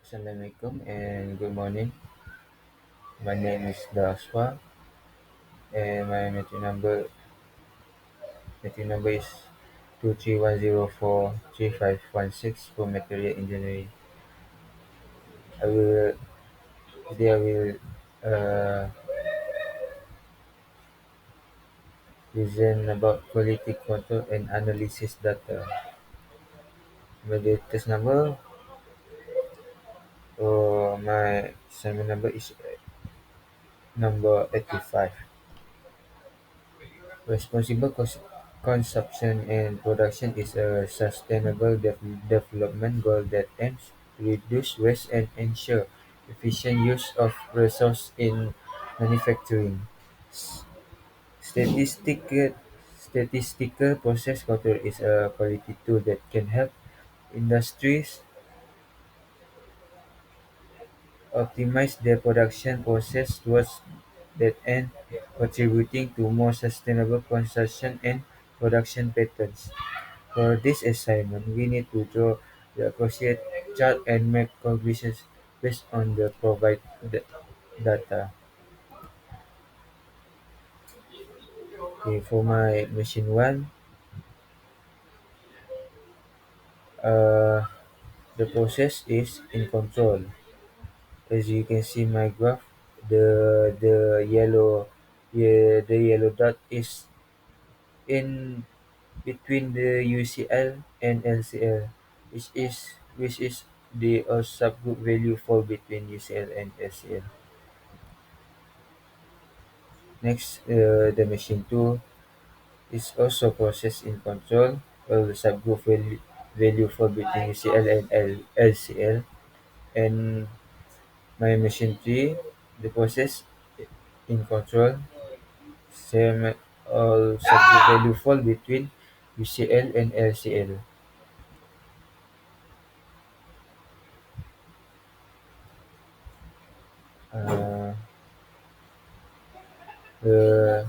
Assalamualaikum and good morning. My name is Daswa and my meeting number is 231043516 for material engineering. I will Today I will uh, present about quality control and analysis data. My latest number or my assignment number is number 85. Responsible consumption and production is a sustainable development goal that aims to reduce waste and ensure efficient use of resources in manufacturing. S- Statistical, statistical process control is a quality tool that can help industries optimize their production process towards that end, contributing to more sustainable consumption and production patterns. For this assignment, we need to draw the appropriate chart and make conclusions based on the provided data. Okay, for my machine 1, uh, the process is in control. As you can see my graph, the yellow dot is in between the UCL and LCL, which is the subgroup value fall between UCL and LCL. Next, the machine 2 is also processed in control, while the subgroup value fall between UCL and LCL. And my machine 3, the process in control, same, all subgroup value fall between UCL and LCL. Uh, the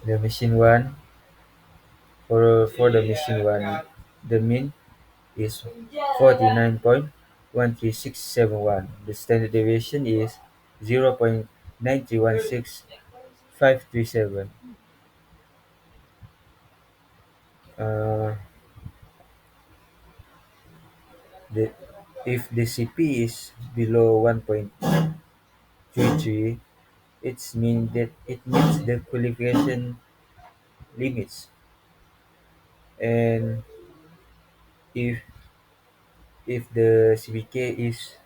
the machine 1 for the machine 1, the mean is 49.13671. The standard deviation is 0.9316537. Uh, the If the CP is below 1.33, it meets the qualification limits. And if the CPK is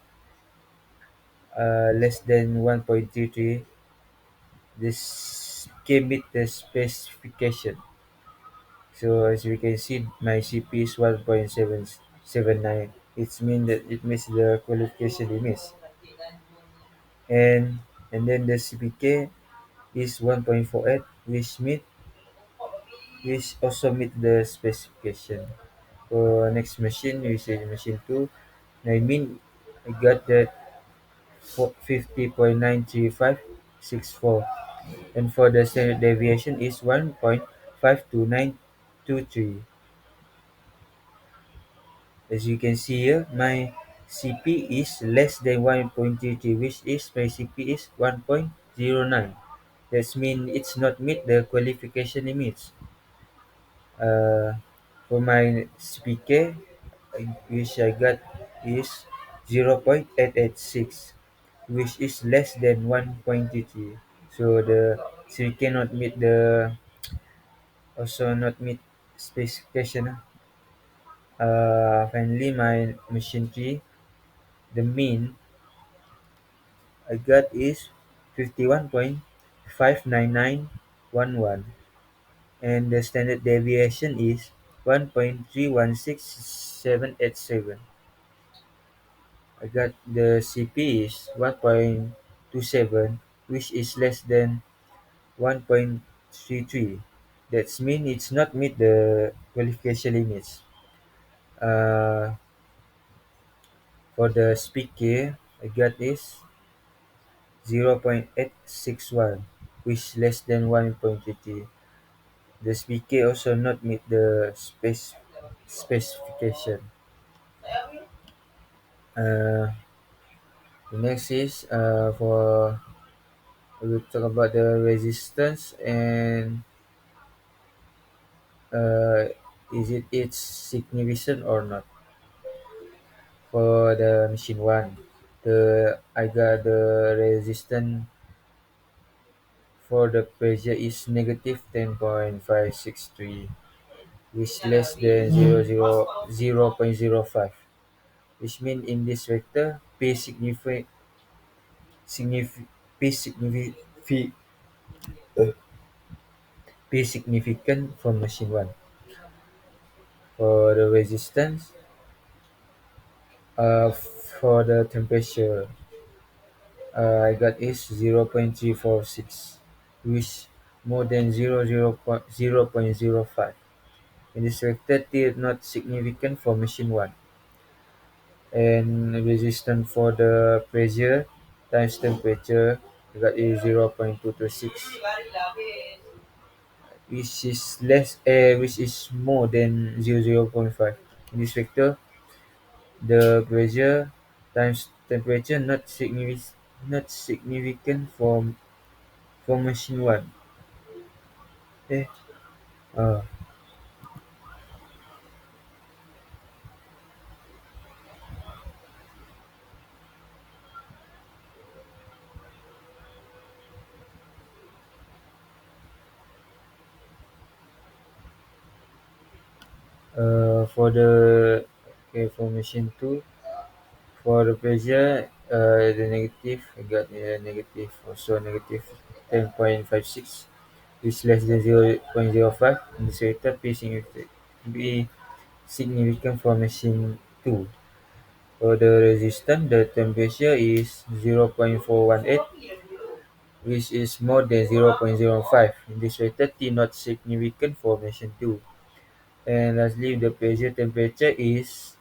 less than 1.33, this can meet the specification. So as we can see, my CP is 1.779. It means that it meets the qualification limits. And then the CPK is 1.48, which also meet the specification. For next machine, we say machine 2. I mean, I got that 50.93564, and for the standard deviation is 1.52923. As you can see here, my CP is less than 1.33, which is my CP is 1.09. That means it's not meet the qualification limits. Uh, for my CPK, which I got is 0.886, which is less than 1.33. So we cannot meet the also not meet specification. Finally, my machine 3, the mean I got is 51.59911, and the standard deviation is 1.316787. I got the CP is 1.27, which is less than 1.33. That means it's not meet the qualification limits. Uh, for the speed K, I got is 0.861, which less than 1.30. The speed K also not meet the specification. Uh, the next is for we will talk about the resistance and uh, is it's significant or not for the machine one. The I got the resistance for the pressure is negative 10.563, which less than 0.05, which means in this vector P significant P significant P significant for machine one. For the resistance, for the temperature, I got is 0.346, which more than 0.05. In this vector, T is not significant for machine one. And resistance for the pressure times temperature, I got is 0.226, which is more than 0.5. In this vector, the pressure times temperature not significant for machine one. Eh, uh, for the okay for machine two, for the pressure, the negative I got negative also negative 10.56, which less than 0.05. In this vector, P significant for machine two. For the resistance, the temperature is 0.418, which is more than 0.05. In this vector, T not significant for machine two. And lastly, the pressure temperature is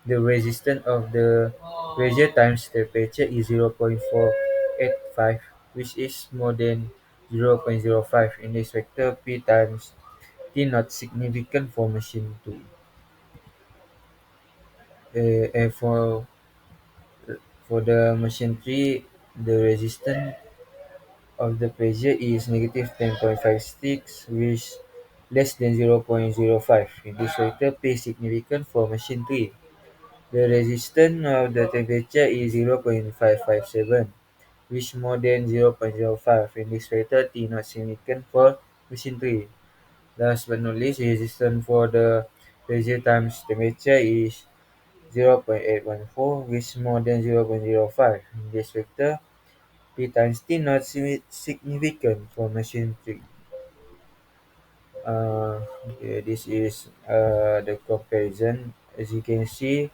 the resistance of the pressure times temperature is 0.485, which is more than 0.05. In this vector, P times T not significant for machine two. And for the machine three, the resistance of the pressure is negative 10.56, which less than 0.05. In this vector, P is significant for machine three. The resistance of the temperature is 0.557, which more than 0.05. In this vector, T not significant for machine three. Last but not least, resistance for the pressure times temperature is 0.814, which more than 0.05. In this vector, P times T not significant for machine three. Okay, this is the comparison. As you can see,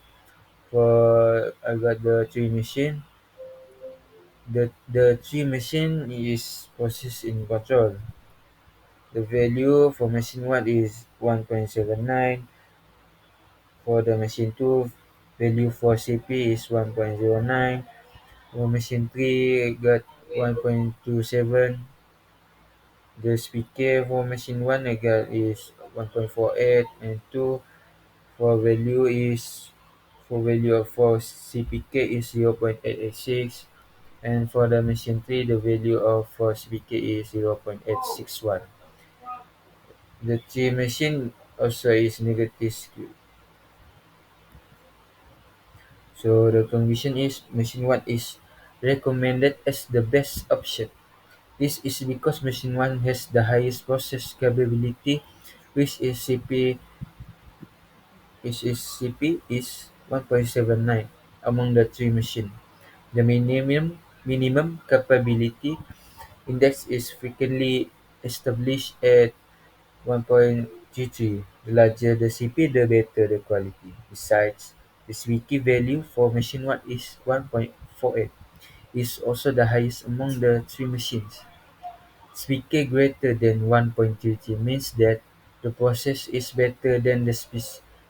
for I got the three machine. The three machine is process in control. The value for machine one is 1.79. For the machine two, value for CP is 1.09. For machine three, got 1.27. The speaker for machine one I got is 1.48, and two for value of for CPK is 0.886, and for the machine three the value of for CPK is 0.861. The three machine also is negative skew. So the conclusion is machine one is recommended as the best option. This is because machine one has the highest process capability, which is CP CP is 1.79 among the three machines. The minimum capability index is frequently established at 1.33. The larger the CP, the better the quality. Besides, the SWIKI value for machine 1 is 1.48. Is also the highest among the three machines. SWIKI greater than 1.33 means that the process is better than the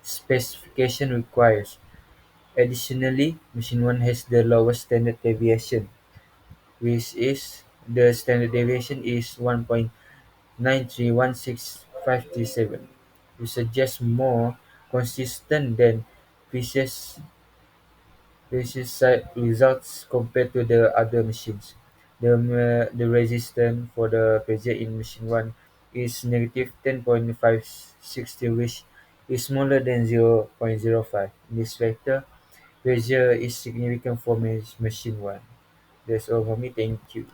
specification requires. Additionally, machine 1 has the lowest standard deviation, which is the standard deviation is 1.9316537, which suggests more consistent than previous results compared to the other machines. The resistance for the pressure in machine 1 is negative 10.560, which is smaller than 0.05. This factor pressure is significant for machine 1. That's all for me. Thank you.